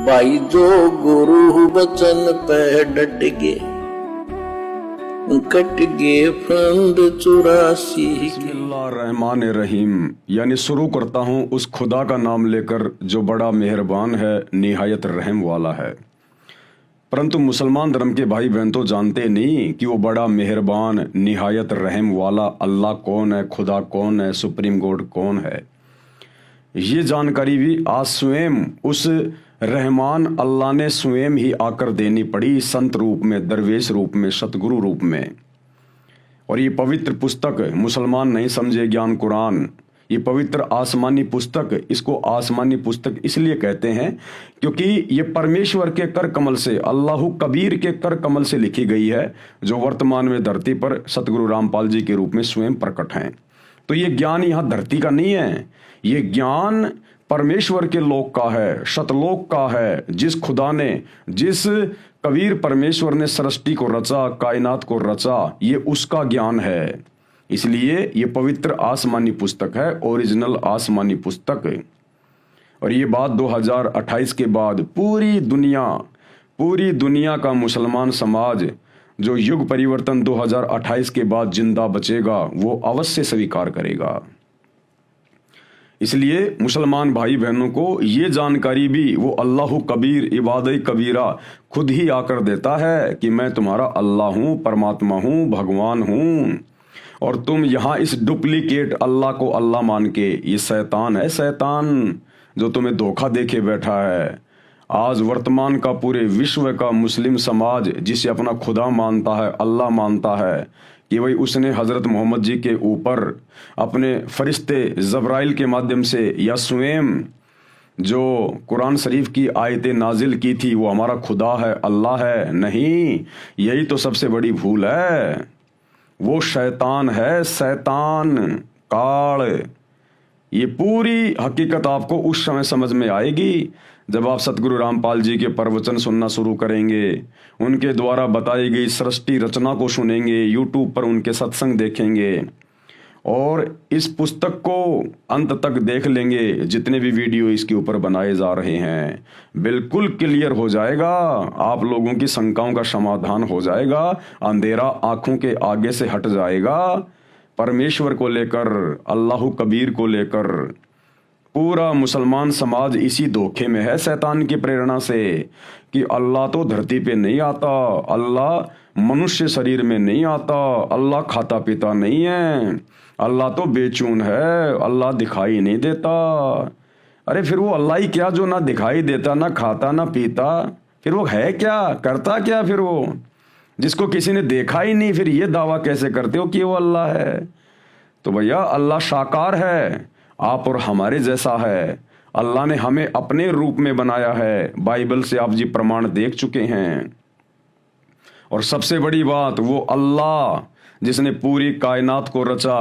भाई जो गुरु बचन पे डट गे, कट गे फंद 84 के। बिस्मिल्लाहिर्रहमानिर्रहीम, यानी शुरू करता हूँ उस खुदा का नाम लेकर जो बड़ा मेहरबान है, निहायत रहम वाला है। परंतु मुसलमान धर्म के भाई बहन तो जानते नहीं कि वो बड़ा मेहरबान निहायत रहम वाला अल्लाह कौन है, खुदा कौन है, सुप्रीम गॉड कौन है। ये जानकारी भी आज स्वयं उस रहमान अल्लाह ने स्वयं ही आकर देनी पड़ी, संत रूप में, दरवेश रूप में, सतगुरु रूप में। और ये पवित्र पुस्तक मुसलमान नहीं समझे ज्ञान कुरान, ये पवित्र आसमानी पुस्तक, इसको आसमानी पुस्तक इसलिए कहते हैं क्योंकि ये परमेश्वर के कर कमल से, अल्लाह कबीर के कर कमल से लिखी गई है, जो वर्तमान में धरती पर सतगुरु रामपाल जी के रूप में स्वयं प्रकट हैं। तो ये ज्ञान यहाँ धरती का नहीं है, ये ज्ञान परमेश्वर के लोक का है, शतलोक का है। जिस खुदा ने, जिस कबीर परमेश्वर ने सृष्टि को रचा, कायनात को रचा, ये उसका ज्ञान है। इसलिए ये पवित्र आसमानी पुस्तक है, ओरिजिनल आसमानी पुस्तक। और ये बात 2028 के बाद पूरी दुनिया का मुसलमान समाज जो युग परिवर्तन 2028 के बाद जिंदा बचेगा, वो अवश्य स्वीकार करेगा। इसलिए मुसलमान भाई बहनों को ये जानकारी भी वो अल्लाह कबीर इबादत कबीरा खुद ही आकर देता है कि मैं तुम्हारा अल्लाह हूँ, परमात्मा हूँ, भगवान हूँ। और तुम यहाँ इस डुप्लीकेट अल्लाह को अल्लाह मान के, ये शैतान है, शैतान जो तुम्हें धोखा देके बैठा है। आज वर्तमान का पूरे विश्व का मुस्लिम समाज जिसे अपना खुदा मानता है, अल्लाह मानता है कि भाई उसने हज़रत मोहम्मद जी के ऊपर अपने फरिश्ते जब्राइल के माध्यम से या स्वयं जो कुरान शरीफ की आयतें नाजिल की थी वो हमारा खुदा है, अल्लाह है। नहीं, यही तो सबसे बड़ी भूल है। वो शैतान है, शैतान काल। ये पूरी हकीकत आपको उस समय समझ में आएगी जब आप सतगुरु रामपाल जी के प्रवचन सुनना शुरू करेंगे, उनके द्वारा बताई गई सृष्टि रचना को सुनेंगे, यूट्यूब पर उनके सत्संग देखेंगे और इस पुस्तक को अंत तक देख लेंगे। जितने भी वीडियो इसके ऊपर बनाए जा रहे हैं, बिल्कुल क्लियर हो जाएगा, आप लोगों की शंकाओं का समाधान हो जाएगा, अंधेरा आंखों के आगे से हट जाएगा। परमेश्वर को लेकर, अल्लाह कबीर को लेकर पूरा मुसलमान समाज इसी धोखे में है शैतान की प्रेरणा से कि अल्लाह तो धरती पे नहीं आता, अल्लाह मनुष्य शरीर में नहीं आता, अल्लाह खाता पीता नहीं है, अल्लाह तो बेचून है, अल्लाह दिखाई नहीं देता। अरे फिर वो अल्लाह ही क्या जो ना दिखाई देता, ना खाता, ना पीता, फिर वो है क्या, करता क्या? फिर वो जिसको किसी ने देखा ही नहीं, फिर ये दावा कैसे करते हो कि वो अल्लाह है? तो भैया अल्लाह साकार है, आप और हमारे जैसा है। अल्लाह ने हमें अपने रूप में बनाया है, बाइबल से आप जी प्रमाण देख चुके हैं। और सबसे बड़ी बात, वो अल्लाह जिसने पूरी कायनात को रचा,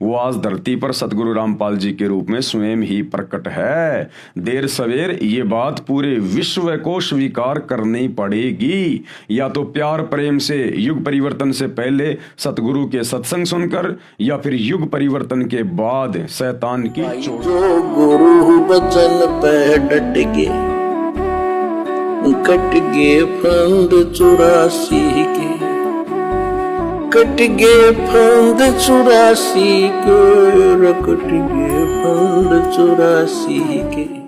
वो आज धरती पर सतगुरु रामपाल जी के रूप में स्वयं ही प्रकट है। देर सवेर ये बात पूरे विश्व को स्वीकार करनी पड़ेगी, या तो प्यार प्रेम से युग परिवर्तन से पहले सतगुरु के सत्संग सुनकर, या फिर युग परिवर्तन के बाद शैतान की जो गुरु बचन पे डट गे, कट गे फंद 84 के, कट गे फंद 84 के, कट गे फंद 84 के।